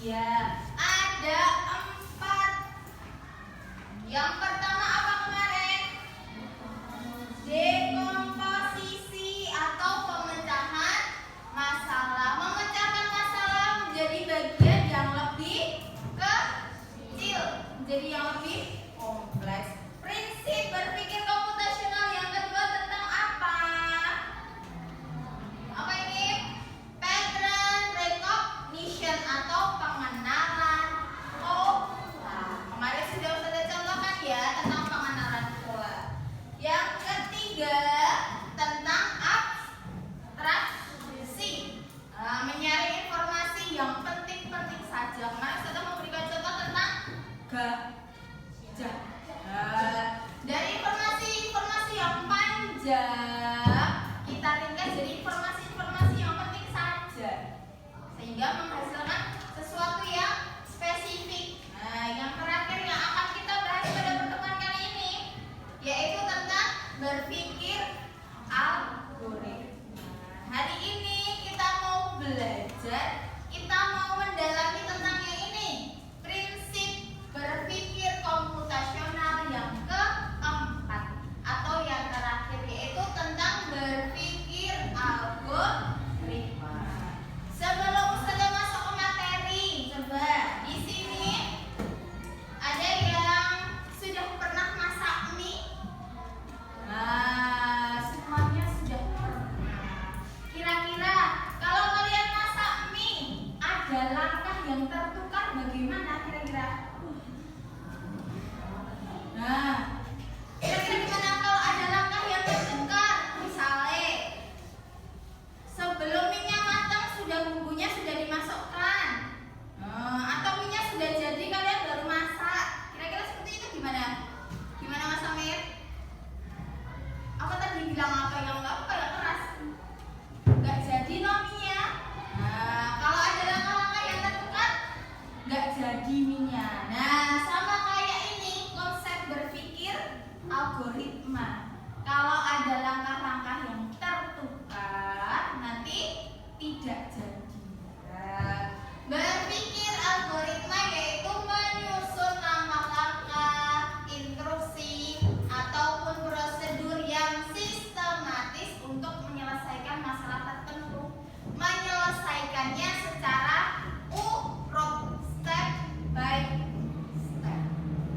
Ya, ada 4. Yang pertama apa kemarin? Dekomposisi atau pemecahan masalah. Memecahkan masalah menjadi bagian yang lebih kecil, menjadi yang lebih kompleks. Prinsip berpikir komputasional yang kedua tentang apa? Apa ini? Pattern recognition atau pengenalan pola. Kemarin sudah saya contohkan ya tentang pengenalan pola. Yang ketiga tentang abstraksi, menyaring informasi yang penting-penting saja. Kemarin saya memberikan contoh tentang gajah. Dari informasi-informasi yang panjang kita ringkas jadi informasi-informasi yang penting saja, sehingga menghasilkan sesuatu yang spesifik. Nah, yang terakhir yang akan kita bahas pada pertemuan kali ini yaitu tentang berpikir algoritma. Hari ini kita mau belajar, kita mau mendalami tentang yang ini, prinsip berpikir komputasional yang keempat atau yang terakhir yaitu tentang berpikir algoritma. Sebelum Ustazah masuk ke materi, coba di sini ada yang sudah pernah masak mie? Nah, semuanya sudah pernah. Kira-kira kalau kalian masak mie, ada langkah yang tertukar bagaimana kira-kira? Nah, kira-kira gimana kalau ada langkah yang tertukar? Misalnya, sebelum minyak matang sudah bumbunya sudah dimasukkan, atau minyak sudah jadi kalian baru masak. Kira-kira seperti itu gimana? Gimana Mas Amir? Apa tadi bilang apa yang enggak kayak keras? Enggak jadi nominya. Nah, kalau ada langkah-langkah yang tertukar, enggak jadi minyak. Nah, sama kayak ini konsep berpikir algoritma. Kalau ada langkah-langkah yang tertukar, nanti tidak jadi. Berpikir algoritma yaitu menyusun langkah-langkah, instruksi, ataupun prosedur yang sistematis untuk menyelesaikan masalah tertentu. Menyelesaikannya secara urut, step by step.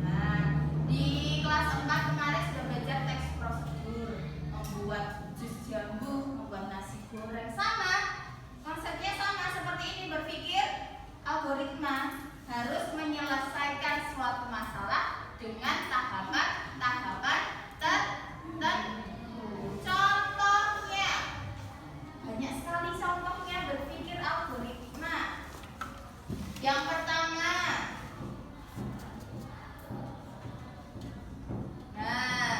Nah, di kelas 4 kemarin sudah belajar teks prosedur, membuat jus jambu, membuat nasi goreng. Sama, konsepnya sama seperti ini, berpikir algoritma harus menyelesaikan suatu masalah dengan tahapan-tahapan tertentu. Contohnya, banyak sekali contohnya berpikir algoritma. Yang pertama, nah,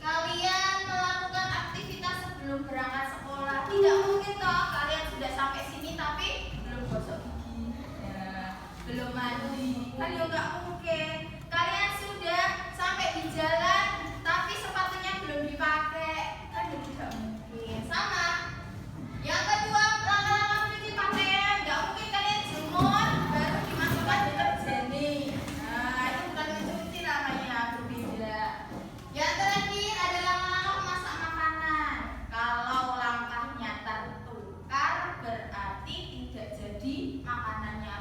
kalian melakukan aktivitas sebelum berangkat sekolah. Tidak mungkin toh kalian sudah sampai sini tapi belum gosok gigi, ya, belum mandi. Kan ya nggak mungkin. Kalian sudah sampai di jalan tapi sepatunya belum dipakai. Kan ya tidak mungkin. Sama. Yang kedua, langkah-langkah mencuci pakaian. Nggak mungkin kalian jemur baru dimasukkan deterjen nih. Nah, itu bukan mencuci namanya, berbeda. Yang terakhir adalah langkah memasak makanan. Kalau langkahnya tertukar berarti tidak jadi makanannya.